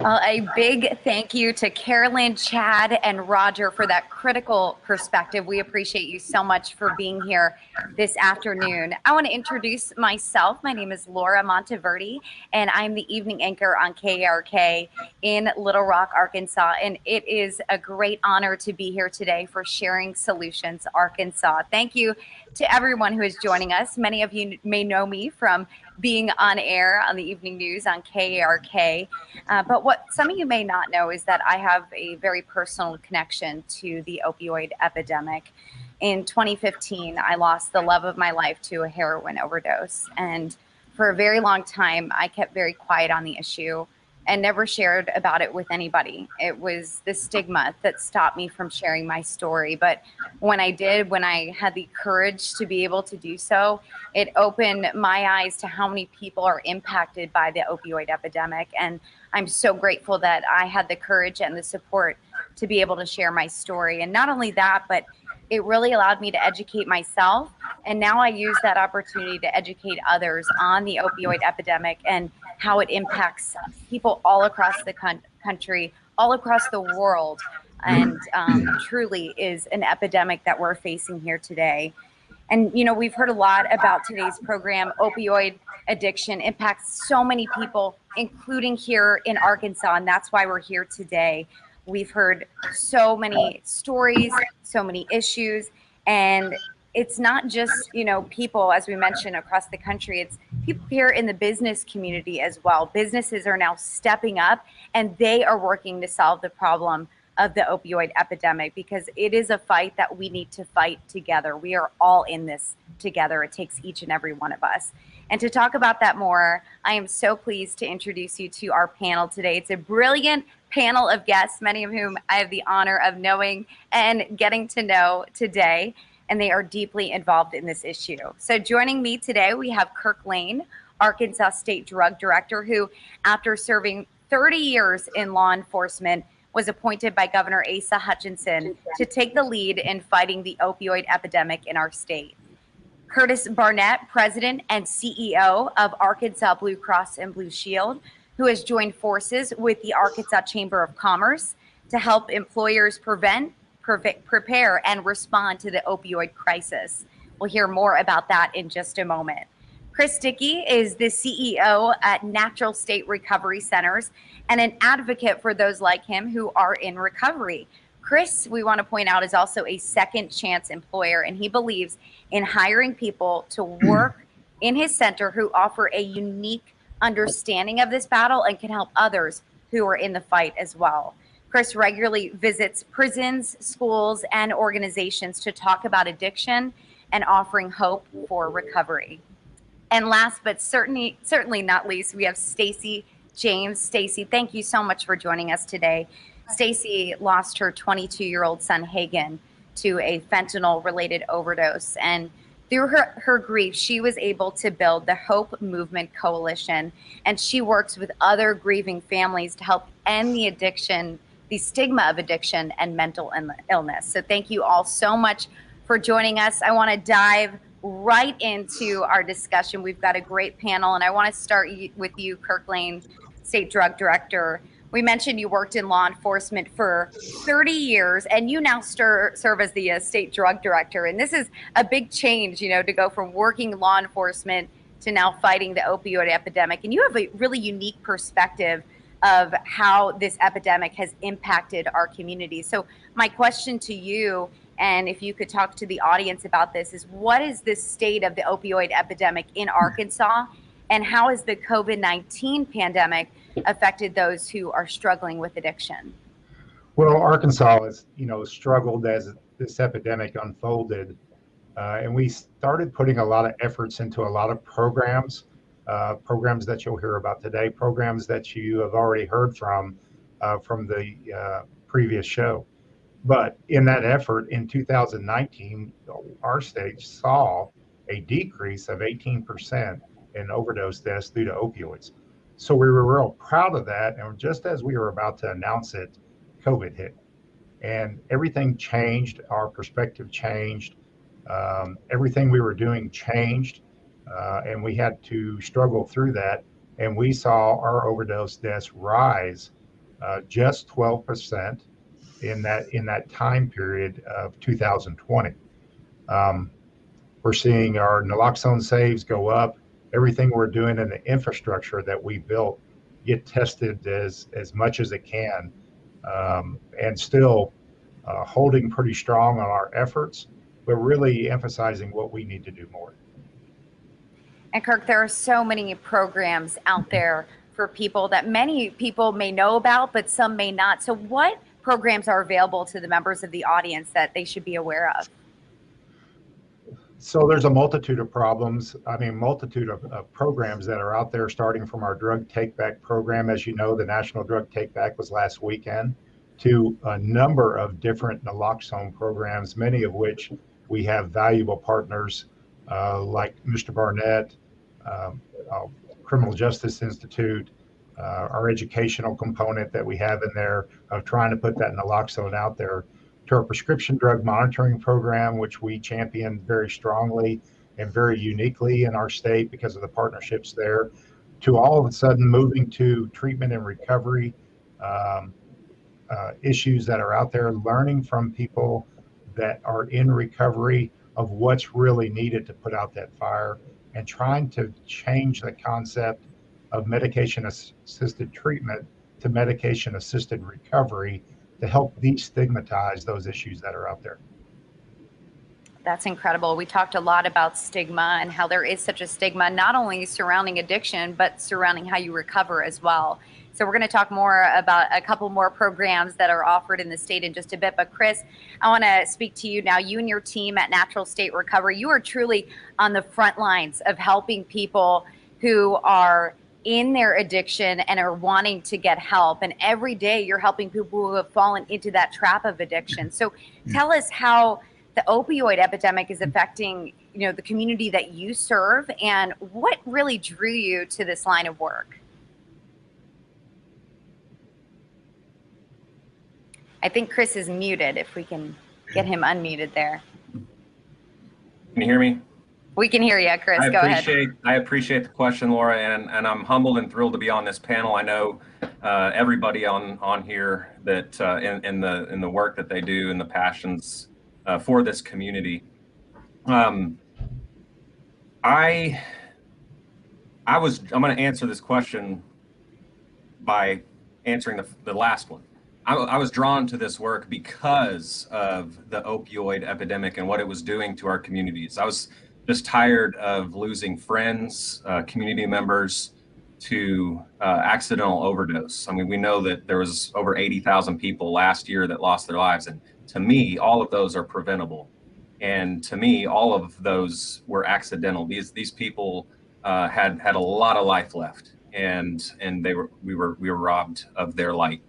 Well, a big thank you to Carolyn, Chad, and Roger for that critical perspective. We appreciate you so much for being here this afternoon. I want to introduce myself. My name is Laura Monteverdi, and I'm the evening anchor on KARK in Little Rock, Arkansas. And it is a great honor to be here today for Sharing Solutions Arkansas. Thank you to everyone who is joining us. Many of you may know me from being on air on the evening news on KARK. But what some of you may not know is that I have a very personal connection to the opioid epidemic. In 2015, I lost the love of my life to a heroin overdose. And for a very long time, I kept very quiet on the issue and never shared about it with anybody. It was the stigma that stopped me from sharing my story. But when I did, when I had the courage to be able to do so, it opened my eyes to how many people are impacted by the opioid epidemic. And I'm so grateful that I had the courage and the support to be able to share my story. And not only that, but it really allowed me to educate myself. And now I use that opportunity to educate others on the opioid epidemic and how it impacts people all across the country, all across the world, and truly is an epidemic that we're facing here today. And, you know, we've heard a lot about today's program. Opioid addiction impacts so many people, including here in Arkansas, and that's why we're here today. We've heard so many stories, so many issues, and it's not just, you know, people, as we mentioned, across the country. It's people here in the business community as well. Businesses are now stepping up, and they are working to solve the problem of the opioid epidemic, because it is a fight that we need to fight together. We are all in this together. It takes each and every one of us. And to talk about that more, I am so pleased to introduce you to our panel today. It's a brilliant panel of guests, many of whom I have the honor of knowing and getting to know today, and they are deeply involved in this issue. So joining me today, we have KARK Lane, Arkansas State Drug Director, who, after serving 30 years in law enforcement, was appointed by Governor Asa Hutchinson to take the lead in fighting the opioid epidemic in our state. Curtis Barnett, President and CEO of Arkansas Blue Cross and Blue Shield, who has joined forces with the Arkansas Chamber of Commerce to help employers prepare and respond to the opioid crisis. We'll hear more about that in just a moment. Chris Dickey is the CEO at Natural State Recovery Centers and an advocate for those like him who are in recovery. Chris, we want to point out, is also a second chance employer, and he believes in hiring people to work in his center who offer a unique understanding of this battle and can help others who are in the fight as well. Chris regularly visits prisons, schools, and organizations to talk about addiction and offering hope for recovery. And last but certainly not least, we have Stacy James. Stacy, thank you so much for joining us today. Stacy lost her 22-year-old son, Hagen, to a fentanyl-related overdose. And through her grief, she was able to build the Hope Movement Coalition. And she works with other grieving families to help end the addiction, the stigma of addiction and mental illness. So thank you all so much for joining us. I want to dive right into our discussion. We've got a great panel, and I want to start with you, KARK Lane, State Drug Director. We mentioned you worked in law enforcement for 30 years, and you now serve as the State Drug Director. And this is a big change, you know, to go from working law enforcement to now fighting the opioid epidemic. And you have a really unique perspective of how this epidemic has impacted our community. So my question to you, and if you could talk to the audience about this, is what is the state of the opioid epidemic in Arkansas, and how has the COVID-19 pandemic affected those who are struggling with addiction? Well, Arkansas has, struggled as this epidemic unfolded, and we started putting a lot of efforts into a lot of programs that you'll hear about today, programs that you have already heard from the previous show. But in that effort, in 2019, our state saw a decrease of 18% in overdose deaths due to opioids. So we were real proud of that. And just as we were about to announce it, COVID hit. And everything changed. Our perspective changed. Everything we were doing changed. And we had to struggle through that. And we saw our overdose deaths rise just 12% in that time period of 2020. We're seeing our naloxone saves go up. Everything we're doing in the infrastructure that we built get tested as much as it can, and still holding pretty strong on our efforts, but really emphasizing what we need to do more. And KARK, there are so many programs out there for people that many people may know about, but some may not. So what programs are available to the members of the audience that they should be aware of? So there's a multitude of multitude of programs that are out there, starting from our drug take-back program. As you know, the National Drug Take-Back was last weekend, to a number of different naloxone programs, many of which we have valuable partners like Mr. Barnett, Criminal Justice Institute, our educational component that we have in there of trying to put that naloxone out there, to our prescription drug monitoring program, which we champion very strongly and very uniquely in our state because of the partnerships there, to all of a sudden moving to treatment and recovery issues that are out there, learning from people that are in recovery of what's really needed to put out that fire, and trying to change the concept of medication-assisted treatment to medication-assisted recovery to help destigmatize those issues that are out there. That's incredible. We talked a lot about stigma and how there is such a stigma, not only surrounding addiction, but surrounding how you recover as well. So we're going to talk more about a couple more programs that are offered in the state in just a bit. But Chris, I want to speak to you now. You and your team at Natural State Recovery, you are truly on the front lines of helping people who are in their addiction and are wanting to get help. And every day you're helping people who have fallen into that trap of addiction. So tell us how the opioid epidemic is affecting, the community that you serve, and what really drew you to this line of work. I think Chris is muted, if we can get him unmuted there. Can you hear me? We can hear you, Chris. Go ahead. I appreciate the question, Laura, and I'm humbled and thrilled to be on this panel. I know everybody on here that in the work that they do and the passions for this community. I'm going to answer this question by answering the last one. I was drawn to this work because of the opioid epidemic and what it was doing to our communities. I was just tired of losing friends, community members to accidental overdose. I mean, we know that there was over 80,000 people last year that lost their lives. And to me, all of those are preventable. And to me, all of those were accidental. These people had a lot of life left, and we were robbed of their light.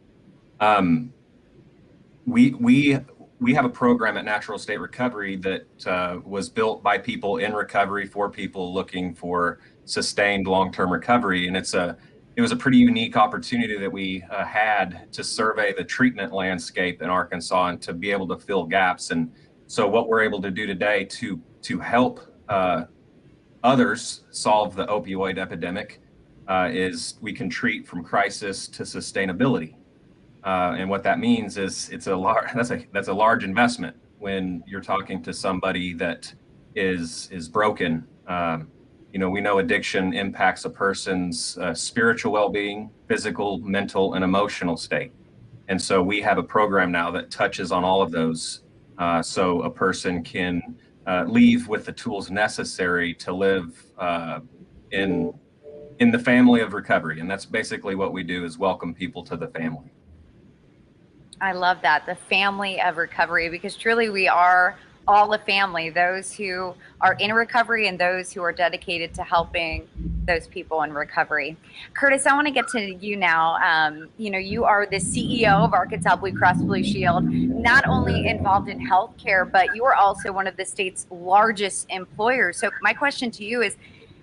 We have a program at Natural State Recovery that was built by people in recovery for people looking for sustained long-term recovery, and it was a pretty unique opportunity that we had to survey the treatment landscape in Arkansas and to be able to fill gaps. And so what we're able to do today to help others solve the opioid epidemic is we can treat from crisis to sustainability. And what that means is that's a large investment when you're talking to somebody that is broken. We know addiction impacts a person's spiritual well-being, physical, mental, and emotional state. And so we have a program now that touches on all of those, so a person can leave with the tools necessary to live in the family of recovery. And that's basically what we do, is welcome people to the family. I love that, the family of recovery, because truly we are all a family, those who are in recovery and those who are dedicated to helping those people in recovery. Curtis, I want to get to you now. You are the CEO of Arkansas Blue Cross Blue Shield, not only involved in healthcare, but you are also one of the state's largest employers. So my question to you is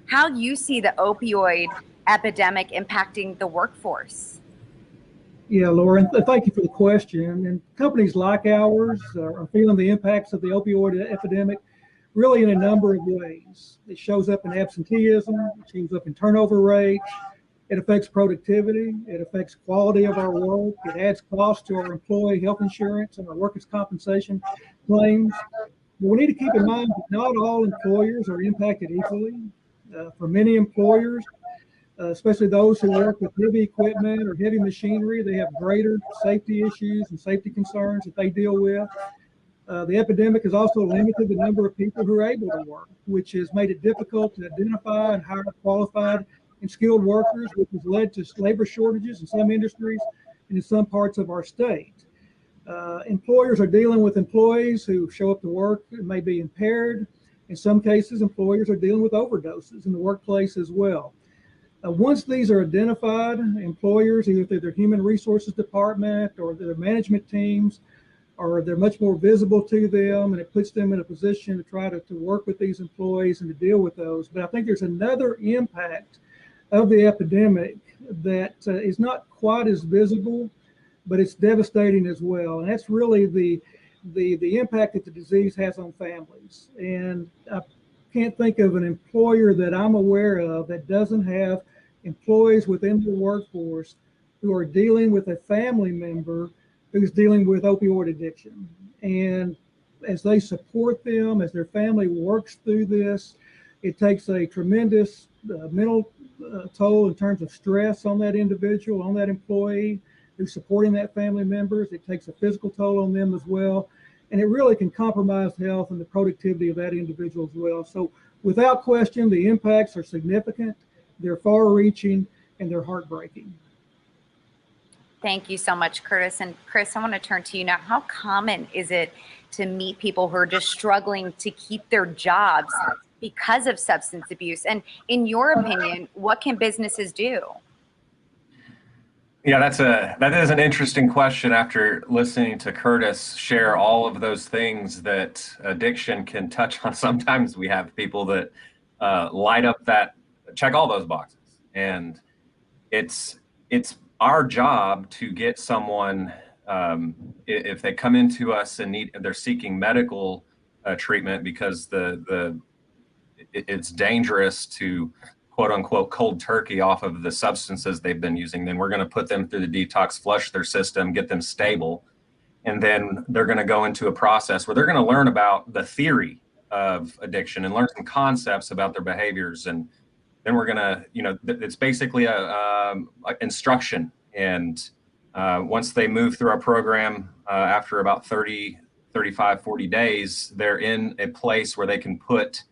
how you see the opioid epidemic impacting the workforce. Yeah, Laura, thank you for the question. And companies like ours are feeling the impacts of the opioid epidemic really in a number of ways. It shows up in absenteeism, it shows up in turnover rates, It affects productivity. It affects quality of our work. It adds cost to our employee health insurance and our workers' compensation claims. But we need to keep in mind that not all employers are impacted equally. For many employers, especially those who work with heavy equipment or heavy machinery, they have greater safety issues and safety concerns that they deal with. The epidemic has also limited the number of people who are able to work, which has made it difficult to identify and hire qualified and skilled workers, which has led to labor shortages in some industries and in some parts of our state. Employers are dealing with employees who show up to work and may be impaired. In some cases, employers are dealing with overdoses in the workplace as well. Once these are identified, employers, either through their human resources department or their management teams, or they're much more visible to them, and it puts them in a position to try to work with these employees and to deal with those. But I think there's another impact of the epidemic that is not quite as visible, but it's devastating as well. And that's really the impact that the disease has on families. And I can't think of an employer that I'm aware of that doesn't have employees within the workforce who are dealing with a family member who's dealing with opioid addiction. And as they support them, as their family works through this, it takes a tremendous mental toll in terms of stress on that individual, on that employee who's supporting that family members. It takes a physical toll on them as well. And it really can compromise the health and the productivity of that individual as well. So without question, the impacts are significant, they're far-reaching, and they're heartbreaking. Thank you so much, Curtis. And Chris, I want to turn to you now. How common is it to meet people who are just struggling to keep their jobs because of substance abuse? And in your opinion, what can businesses do? Yeah, that is an interesting question after listening to Curtis share all of those things that addiction can touch on. Sometimes we have people that light up that, check all those boxes. And it's our job to get someone, if they come into us and they're seeking medical treatment because it's dangerous to quote unquote cold turkey off of the substances they've been using, then we're going to put them through the detox, flush their system, get them stable. And then they're going to go into a process where they're going to learn about the theory of addiction and learn some concepts about their behaviors. And then we're going to, it's basically a instruction. And once they move through our program, after about 30, 35, 40 days, they're in a place where they can put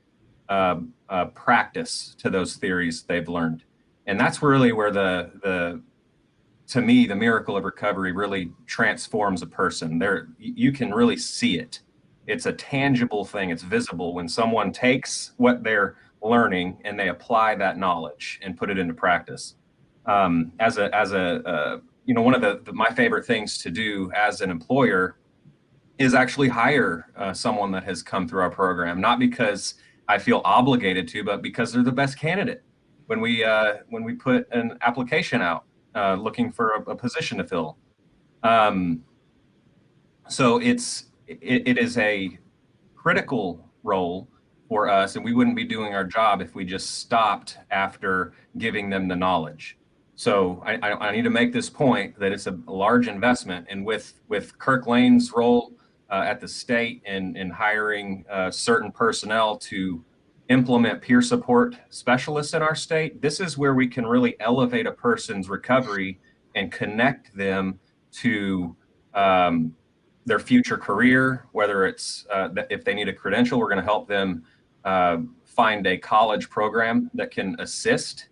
practice to those theories they've learned. And that's really where to me, the miracle of recovery really transforms a person. You can really see it. It's a tangible thing. It's visible when someone takes what they're learning and they apply that knowledge and put it into practice. One of my favorite things to do as an employer is actually hire someone that has come through our program, not because I feel obligated to, but because they're the best candidate. When we put an application out looking for a position to fill, so it is a critical role for us, and we wouldn't be doing our job if we just stopped after giving them the knowledge. So I need to make this point that it's a large investment, and with Kirk Lane's role at the state in hiring certain personnel to implement peer support specialists in our state, this is where we can really elevate a person's recovery and connect them to their future career, whether it's if they need a credential, we're going to help them find a college program that can assist.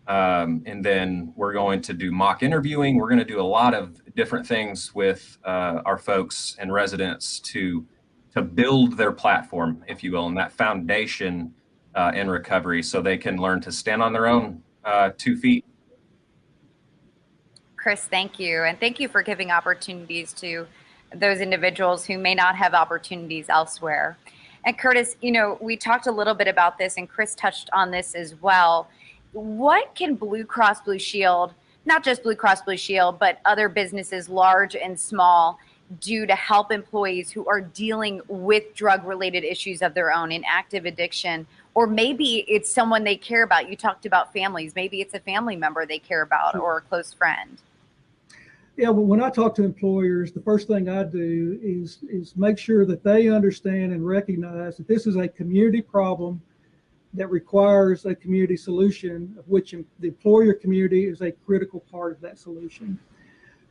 And then we're going to do mock interviewing. We're going to do a lot of different things with our folks and residents to build their platform, if you will, and that foundation in recovery so they can learn to stand on their own 2 feet. Chris, thank you. And thank you for giving opportunities to those individuals who may not have opportunities elsewhere. And Curtis, we talked a little bit about this, and Chris touched on this as well. What can Blue Cross Blue Shield, not just Blue Cross Blue Shield, but other businesses, large and small, do to help employees who are dealing with drug-related issues of their own in active addiction? Or maybe it's someone they care about. You talked about families. Maybe it's a family member they care about or a close friend. Yeah, well, when I talk to employers, the first thing I do is make sure that they understand and recognize that this is a community problem that requires a community solution, of which the employer community is a critical part of that solution.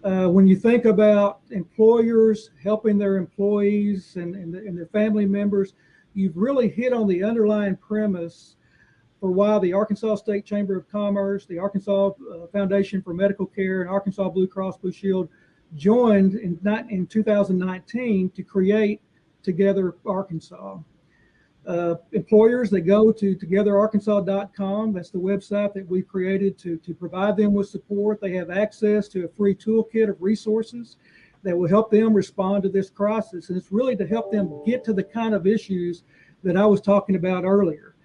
When you think about employers helping their employees and their family members, you've really hit on the underlying premise for why the Arkansas State Chamber of Commerce, the Arkansas Foundation for Medical Care, and Arkansas Blue Cross Blue Shield joined in 2019 to create Together Arkansas. Employers, they go to togetherarkansas.com. That's the website that we created to provide them with support. They have access to a free toolkit of resources that will help them respond to this crisis. And it's really to help them get to the kind of issues that I was talking about earlier.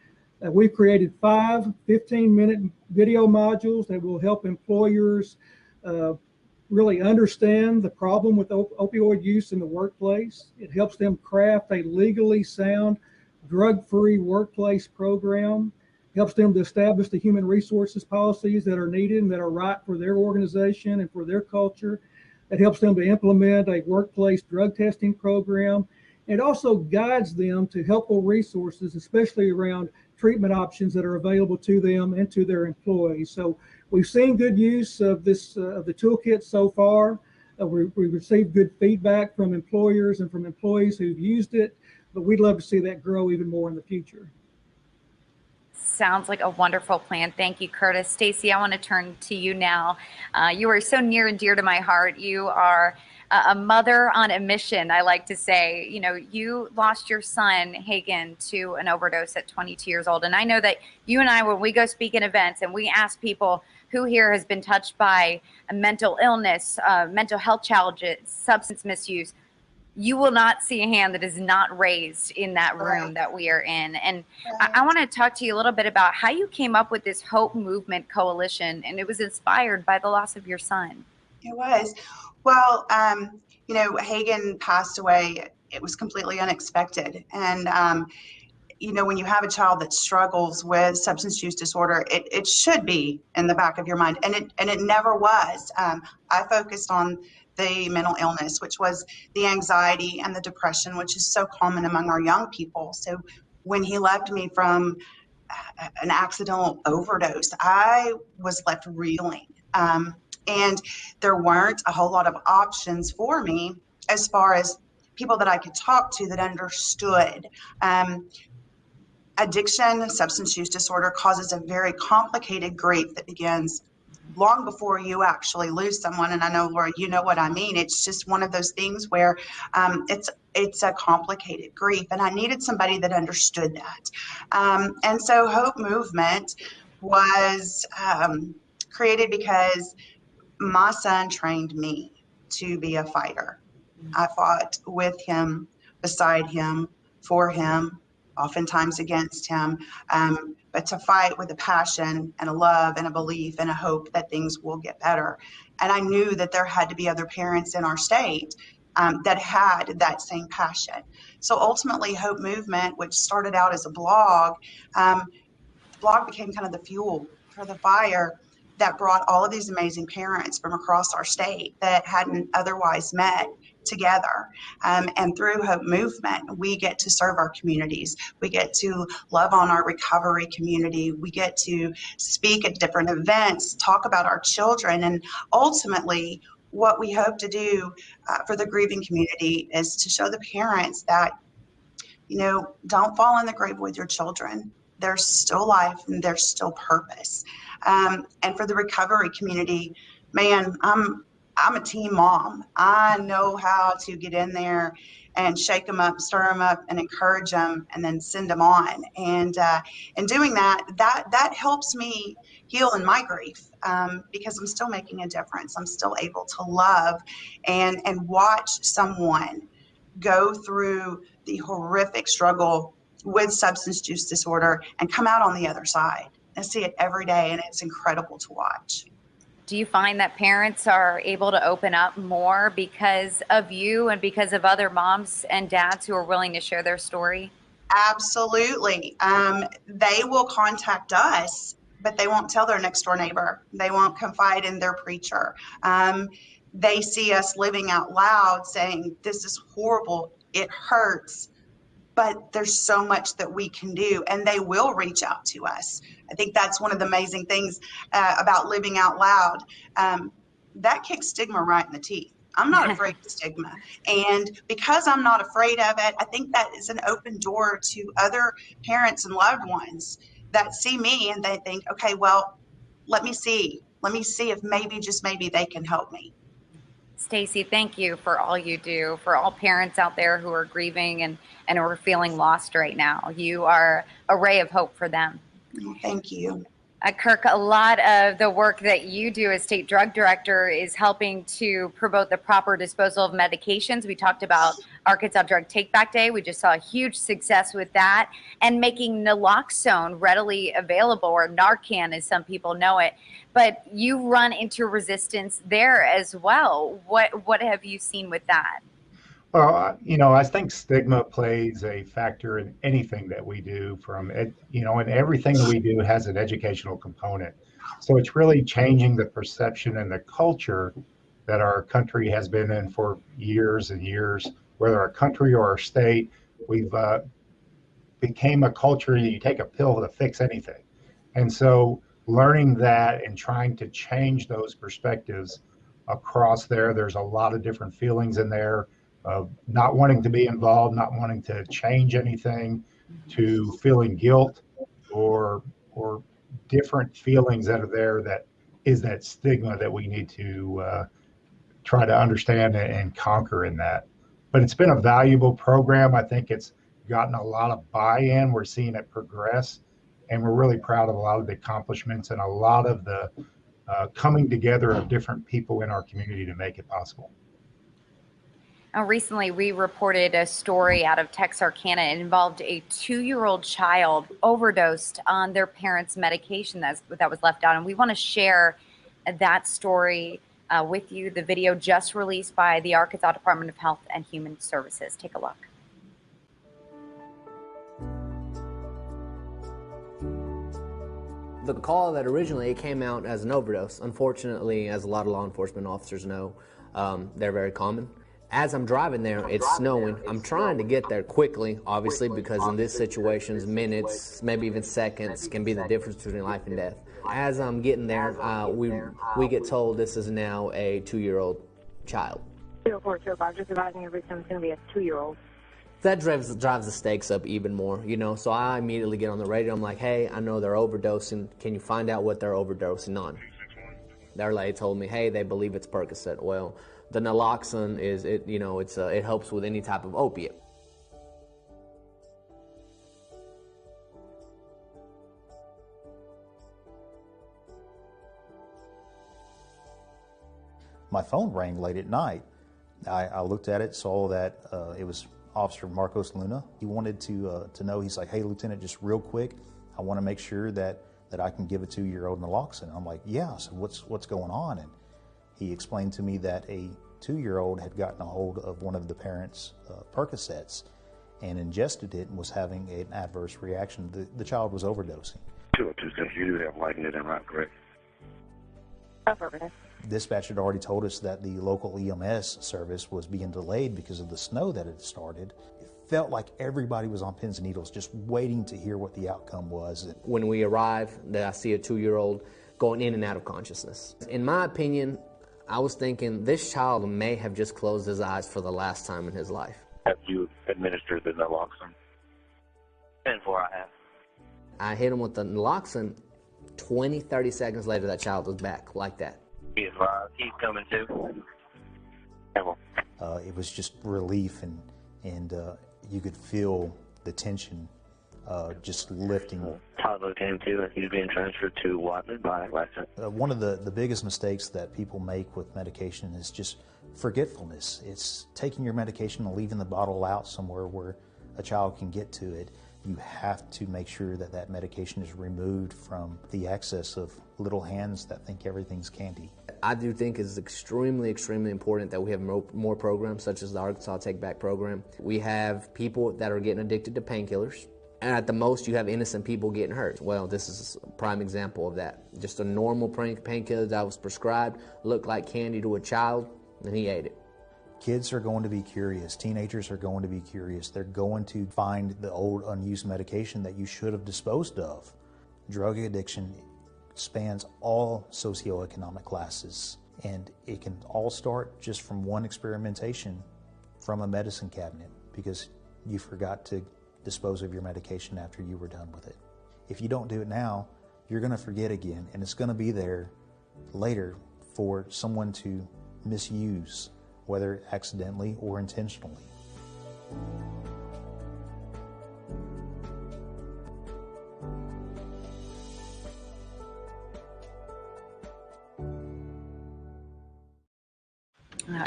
We've created 5 15-minute video modules that will help employers really understand the problem with opioid use in the workplace. It helps them craft a legally sound, drug-free workplace program, helps them to establish the human resources policies that are needed and that are right for their organization and for their culture. It helps them to implement a workplace drug testing program. It also guides them to helpful resources, especially around treatment options that are available to them and to their employees. So we've seen good use of this of the toolkit so far. We've received good feedback from employers and from employees who've used it, but we'd love to see that grow even more in the future. Sounds like a wonderful plan. Thank you, Curtis. Stacy, I want to turn to you now. You are so near and dear to my heart. You are a mother on a mission, I like to say. You know, you lost your son, Hagen, to an overdose at 22 years old. And I know that you and I, when we go speak in events and we ask people who here has been touched by a mental illness, mental health challenges, substance misuse, you will not see a hand that is not raised in that room that we are in. And I want to talk to you a little bit about how you came up with this Hope Movement Coalition, and it was inspired by the loss of your son. It was. Well, you know, Hagen passed away. It was completely unexpected. And, you know, when you have a child that struggles with substance use disorder, it should be in the back of your mind. And it never was. I focused on the mental illness, which was the anxiety and the depression, which is so common among our young people. So when he left me from an accidental overdose, I was left reeling. And there weren't a whole lot of options for me as far as people that I could talk to that understood. Addiction, substance use disorder causes a very complicated grief that begins long before you actually lose someone. And I know, Laura, you know what I mean. It's just one of those things where it's a complicated grief. And I needed somebody that understood that. And so Hope Movement was created because my son trained me to be a fighter. I fought with him, beside him, for him, oftentimes against him, but to fight with a passion and a love and a belief and a hope that things will get better. And I knew that there had to be other parents in our state that had that same passion. So ultimately, Hope Movement, which started out as a blog, the blog became kind of the fuel for the fire that brought all of these amazing parents from across our state that hadn't otherwise met together. And through Hope Movement, we get to serve our communities. We get to love on our recovery community. We get to speak at different events, talk about our children. And ultimately, what we hope to do for the grieving community is to show the parents that, you know, don't fall in the grave with your children. There's still life and there's still purpose. And for the recovery community, man, I'm a team mom. I know how to get in there and shake them up, stir them up, and encourage them, and then send them on. And in doing that helps me heal in my grief because I'm still making a difference. I'm still able to love and watch someone go through the horrific struggle with substance use disorder and come out on the other side. I see it every day, and it's incredible to watch. Do you find that parents are able to open up more because of you and because of other moms and dads who are willing to share their story? Absolutely. They will contact us, but they won't tell their next door neighbor. They won't confide in their preacher. They see us living out loud saying, this is horrible. It hurts, but there's so much that we can do, and they will reach out to us. I think that's one of the amazing things about living out loud. That kicks stigma right in the teeth. I'm not afraid of stigma. And because I'm not afraid of it, I think that is an open door to other parents and loved ones that see me and they think, okay, well, let me see if maybe, just maybe, they can help me. Stacey, thank you for all you do, for all parents out there who are grieving and are feeling lost right now. You are a ray of hope for them. Thank you. KARK, a lot of the work that you do as state drug director is helping to promote the proper disposal of medications. We talked about Arkansas Drug Take Back Day. We just saw a huge success with that, and making naloxone readily available, or Narcan as some people know it. But you run into resistance there as well. What have you seen with that? Well, I think stigma plays a factor in anything that we do and everything that we do has an educational component. So it's really changing the perception and the culture that our country has been in for years and years, whether our country or our state. We've became a culture, you take a pill to fix anything. And so learning that and trying to change those perspectives across there's a lot of different feelings in there of not wanting to be involved, not wanting to change anything, to feeling guilt or different feelings that are there, that is that stigma that we need to try to understand and conquer in that. But it's been a valuable program. I think it's gotten a lot of buy-in. We're seeing it progress, and we're really proud of a lot of the accomplishments and a lot of the coming together of different people in our community to make it possible. Recently, we reported a story out of Texarkana. It involved a 2-year-old child overdosed on their parents' medication that was left out. And we want to share that story with you. The video just released by the Arkansas Department of Health and Human Services. Take a look. The call that originally came out as an overdose. Unfortunately, as a lot of law enforcement officers know, they're very common. As I'm driving there, it's snowing. I'm trying to get there quickly, obviously, because in these situations, minutes, maybe even seconds, can be the difference between life and death. As I'm getting there, we get told this is now a 2-year-old child. 0425, just advising your victim is going to be a 2-year-old. That drives the stakes up even more, So I immediately get on the radio. I'm like, hey, I know they're overdosing. Can you find out what they're overdosing on? Their lady told me, hey, they believe it's Percocet. Well, the Naloxone it helps with any type of opiate. My phone rang late at night. I looked at it, saw that it was Officer Marcos Luna. He wanted to know. He's like, hey, Lieutenant, just real quick, I want to make sure that I can give a 2-year-old Naloxone. I'm like, yeah. So what's going on? And he explained to me that a 2-year-old had gotten a hold of one of the parents' Percocets and ingested it and was having an adverse reaction. The child was overdosing. 202, you do have lighting it, am I correct? Affirmative. Dispatch had already told us that the local EMS service was being delayed because of the snow that had started. It felt like everybody was on pins and needles, just waiting to hear what the outcome was. When we arrive, I see a 2-year-old going in and out of consciousness. In my opinion, I was thinking this child may have just closed his eyes for the last time in his life. Have you administered the Naloxone? 10-4, I have. I hit him with the Naloxone. 20, 30 seconds later, that child was back like that. Be advised, he's coming too. It was just relief, and you could feel the tension just lifting. Toddler came too, and he's being transferred to Wadley by license. One of the biggest mistakes that people make with medication is just forgetfulness. It's taking your medication and leaving the bottle out somewhere where a child can get to it. you have to make sure that that medication is removed from the access of little hands that think everything's candy. I do think it's extremely, extremely important that we have more programs such as the Arkansas Take Back program. We have people that are getting addicted to painkillers, and at the most you have innocent people getting hurt. Well, this is a prime example of that. Just a normal painkiller that was prescribed looked like candy to a child, and he ate it. Kids are going to be curious. Teenagers are going to be curious. They're going to find the old unused medication that you should have disposed of. Drug addiction spans all socioeconomic classes, and it can all start just from one experimentation from a medicine cabinet because you forgot to dispose of your medication after you were done with it. If you don't do it now, you're going to forget again, and it's going to be there later for someone to misuse, whether accidentally or intentionally.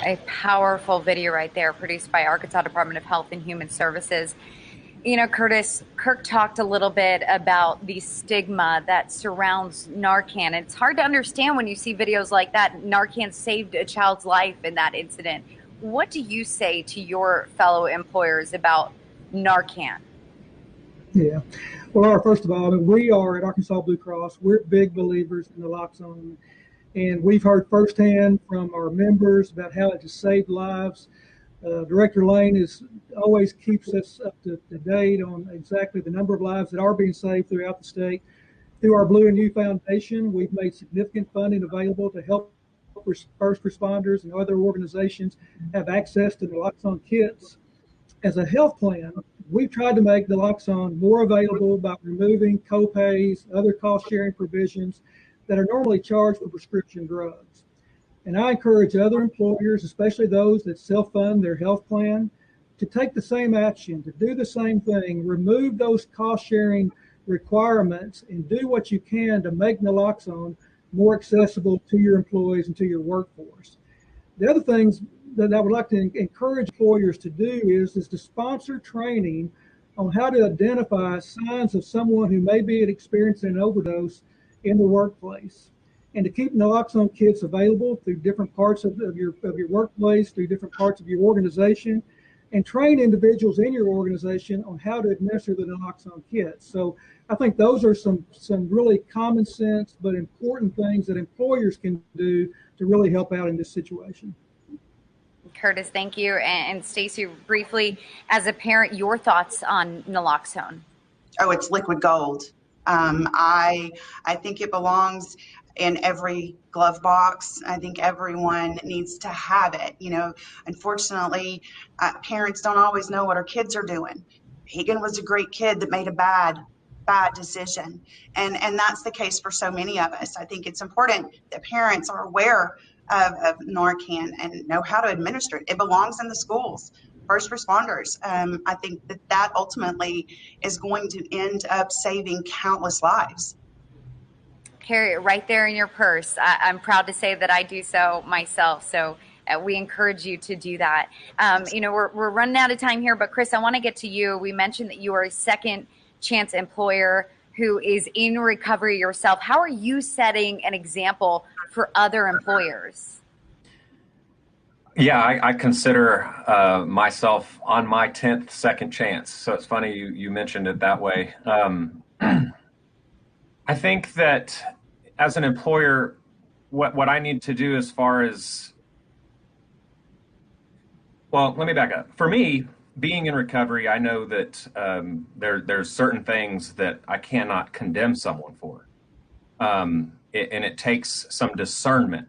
A powerful video right there, produced by Arkansas Department of Health and Human Services. You know, Curtis, KARK talked a little bit about the stigma that surrounds Narcan. It's hard to understand when you see videos like that. Narcan saved a child's life in that incident. What do you say to your fellow employers about Narcan? Yeah. Well, first of all, I mean, we are at Arkansas Blue Cross, we're big believers in naloxone. And we've heard firsthand from our members about how it has saved lives. Director Lane always keeps us up to date on exactly the number of lives that are being saved throughout the state. Through our Blue and You Foundation, we've made significant funding available to help first responders and other organizations have access to naloxone kits. As a health plan, we've tried to make naloxone more available by removing copays, other cost-sharing provisions that are normally charged for prescription drugs. And I encourage other employers, especially those that self-fund their health plan, to take the same action, to do the same thing, remove those cost-sharing requirements and do what you can to make naloxone more accessible to your employees and to your workforce. The other things that I would like to encourage employers to do is to sponsor training on how to identify signs of someone who may be experiencing an overdose in the workplace, and to keep naloxone kits available through different parts of your workplace, through different parts of your organization, and train individuals in your organization on how to administer the naloxone kits. So I think those are some really common sense but important things that employers can do to really help out in this situation. Curtis, thank you. And Stacey, briefly, as a parent, your thoughts on naloxone? Oh, it's liquid gold. I think it belongs in every glove box. I think everyone needs to have it. You know, unfortunately, parents don't always know what our kids are doing. Hagen was a great kid that made a bad decision. And that's the case for so many of us. I think it's important that parents are aware of Narcan and know how to administer it. It belongs in the schools. First responders. I think that ultimately is going to end up saving countless lives. Carry it right there in your purse. I'm proud to say that I do so myself. So we encourage you to do that. You know, we're running out of time here, but Chris, I want to get to you. We mentioned that you are a second chance employer who is in recovery yourself. How are you setting an example for other employers? Yeah, I consider myself on my 10th second chance. So it's funny you mentioned it that way. I think that as an employer, what I need to do as far as, well, let me back up. For me, being in recovery, I know that there's certain things that I cannot condemn someone for. And it takes some discernment.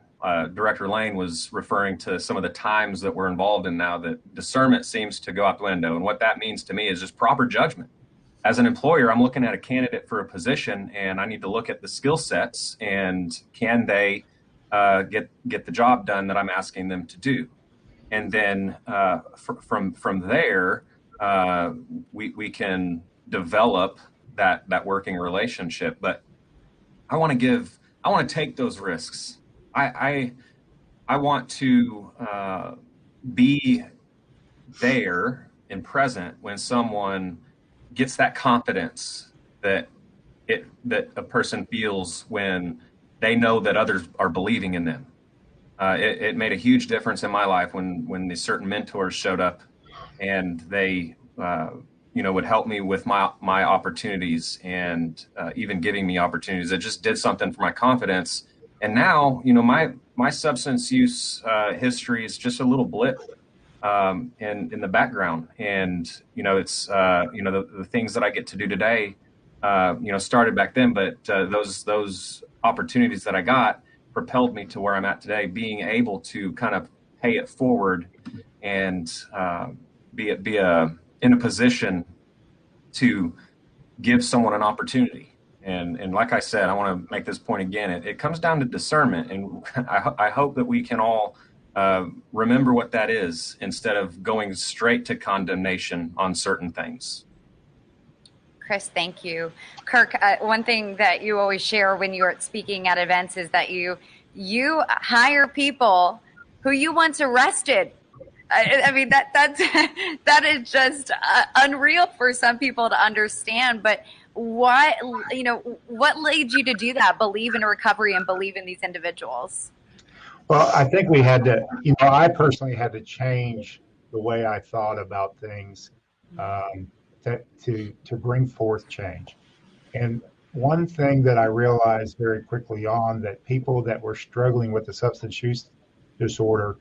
Director Lane was referring to some of the times that we're involved in now that discernment seems to go out the window. And what that means to me is just proper judgment. As an employer, I'm looking at a candidate for a position and I need to look at the skill sets and can they get the job done that I'm asking them to do. And then from there, we can develop that working relationship. But I want to take those risks. I want to be there and present when someone gets that confidence that a person feels when they know that others are believing in them. It made a huge difference in my life when these certain mentors showed up, and they would help me with my opportunities, and even giving me opportunities. It just did something for my confidence. And now, my substance use history is just a little blip in the background. And, it's, the things that I get to do today, started back then, but those opportunities that I got propelled me to where I'm at today, being able to kind of pay it forward and be in a position to give someone an opportunity. And like I said, I want to make this point again. It comes down to discernment, and I hope that we can all remember what that is instead of going straight to condemnation on certain things. Chris, thank you. Kirk, one thing that you always share when you're speaking at events is that you hire people who you once arrested. I mean, that is just unreal for some people to understand. But what led you to do that? Believe in recovery and believe in these individuals. Well, I think we had to, I personally had to change the way I thought about things to bring forth change. And one thing that I realized very quickly on, that people that were struggling with the substance use disorder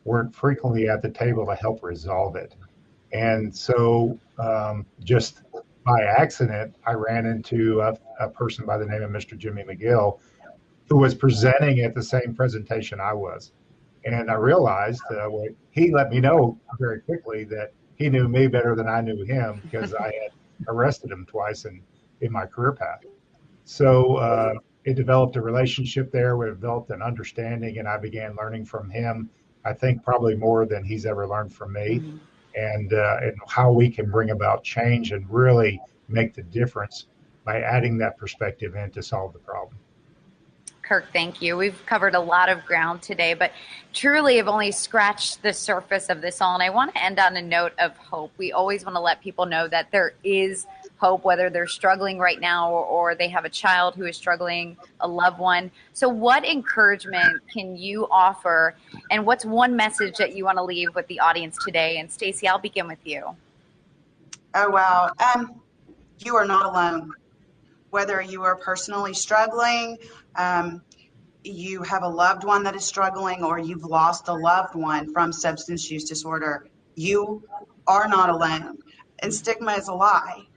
weren't frequently at the table to help resolve it. And so just by accident, I ran into a person by the name of Mr. Jimmy McGill, who was presenting at the same presentation I was. And I realized, he let me know very quickly that he knew me better than I knew him, because I had arrested him twice in my career path. So it developed a relationship there. We developed an understanding, and I began learning from him, I think probably more than he's ever learned from me, and how we can bring about change and really make the difference by adding that perspective in to solve the problem. Kirk, thank you. We've covered a lot of ground today, but truly have only scratched the surface of this all. And I want to end on a note of hope. We always want to let people know that there is hope, whether they're struggling right now or they have a child who is struggling, a loved one. So what encouragement can you offer, and what's one message that you want to leave with the audience today? And Stacey, I'll begin with you. Oh, wow. You are not alone. Whether you are personally struggling, you have a loved one that is struggling, or you've lost a loved one from substance use disorder, you are not alone. And stigma is a lie.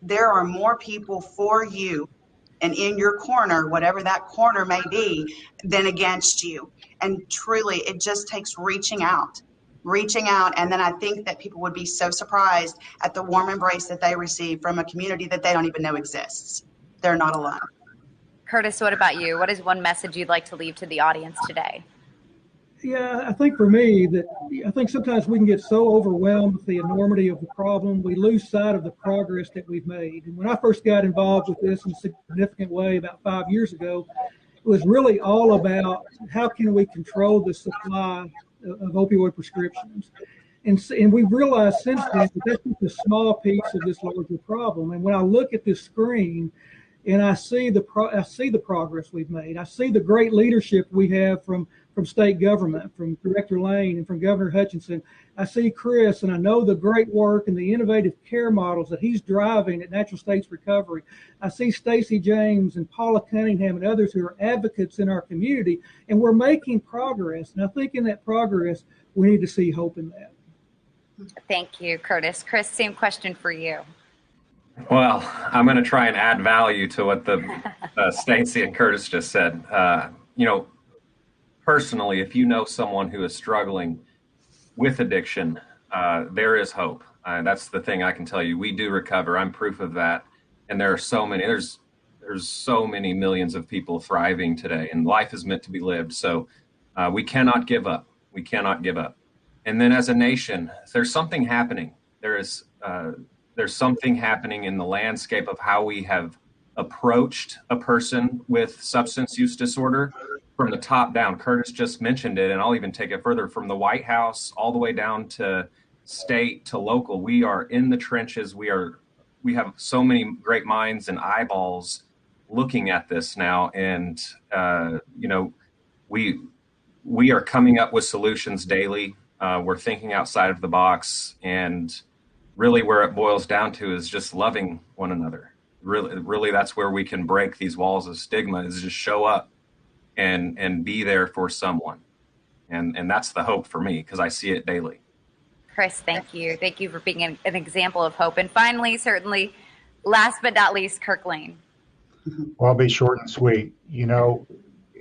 There are more people for you and in your corner, whatever that corner may be, than against you. And truly, it just takes reaching out. And then I think that people would be so surprised at the warm embrace that they receive from a community that they don't even know exists. They're not alone. Curtis, what about you? What is one message you'd like to leave to the audience today? Yeah, I think for me, I think sometimes we can get so overwhelmed with the enormity of the problem, we lose sight of the progress that we've made. And when I first got involved with this in a significant way about 5 years ago, it was really all about how can we control the supply of opioid prescriptions. And we've realized since then that that's just a small piece of this larger problem. And when I look at this screen and I see the progress we've made, I see the great leadership we have from state government, from Director Lane and from Governor Hutchinson. I see Chris, and I know the great work and the innovative care models that he's driving at Natural States Recovery. I see Stacey James and Paula Cunningham and others who are advocates in our community, and we're making progress. And I think in that progress, we need to see hope in that. Thank you, Curtis. Chris, same question for you. Well, I'm going to try and add value to what the Stacey and Curtis just said. Personally, if you know someone who is struggling with addiction, there is hope. That's the thing I can tell you. We do recover. I'm proof of that. And there are so many. There's so many millions of people thriving today, and life is meant to be lived. So we cannot give up. We cannot give up. And then as a nation, there's something happening. There's something happening in the landscape of how we have approached a person with substance use disorder from the top down. Curtis just mentioned it, and I'll even take it further, from the White House all the way down to state to local. We are in the trenches. We are have so many great minds and eyeballs looking at this now, and we are coming up with solutions daily. We're thinking outside of the box, and really where it boils down to is just loving one another. Really, that's where we can break these walls of stigma, is just show up and be there for someone. And that's the hope for me, because I see it daily. Chris, thank you. Thank you for being an example of hope. And finally, certainly, last but not least, Kirk Lane. Well, I'll be short and sweet.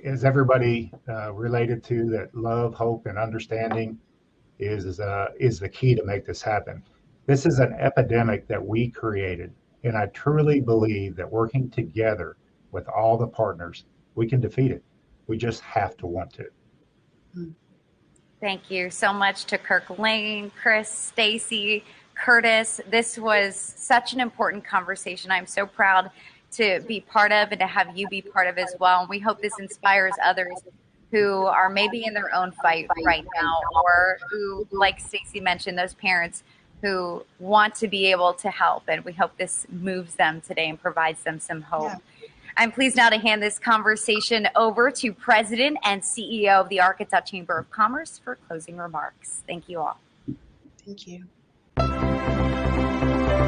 As everybody related to, that love, hope, and understanding is the key to make this happen. This is an epidemic that we created, and I truly believe that working together with all the partners, we can defeat it. We just have to want to. Thank you so much to Kirk Lane, Chris, Stacy, Curtis. This was such an important conversation. I'm so proud to be part of and to have you be part of as well. And we hope this inspires others who are maybe in their own fight right now, or who, like Stacy mentioned, those parents who want to be able to help. And we hope this moves them today and provides them some hope. Yeah. I'm pleased now to hand this conversation over to President and CEO of the Arkansas Chamber of Commerce for closing remarks. Thank you all. Thank you.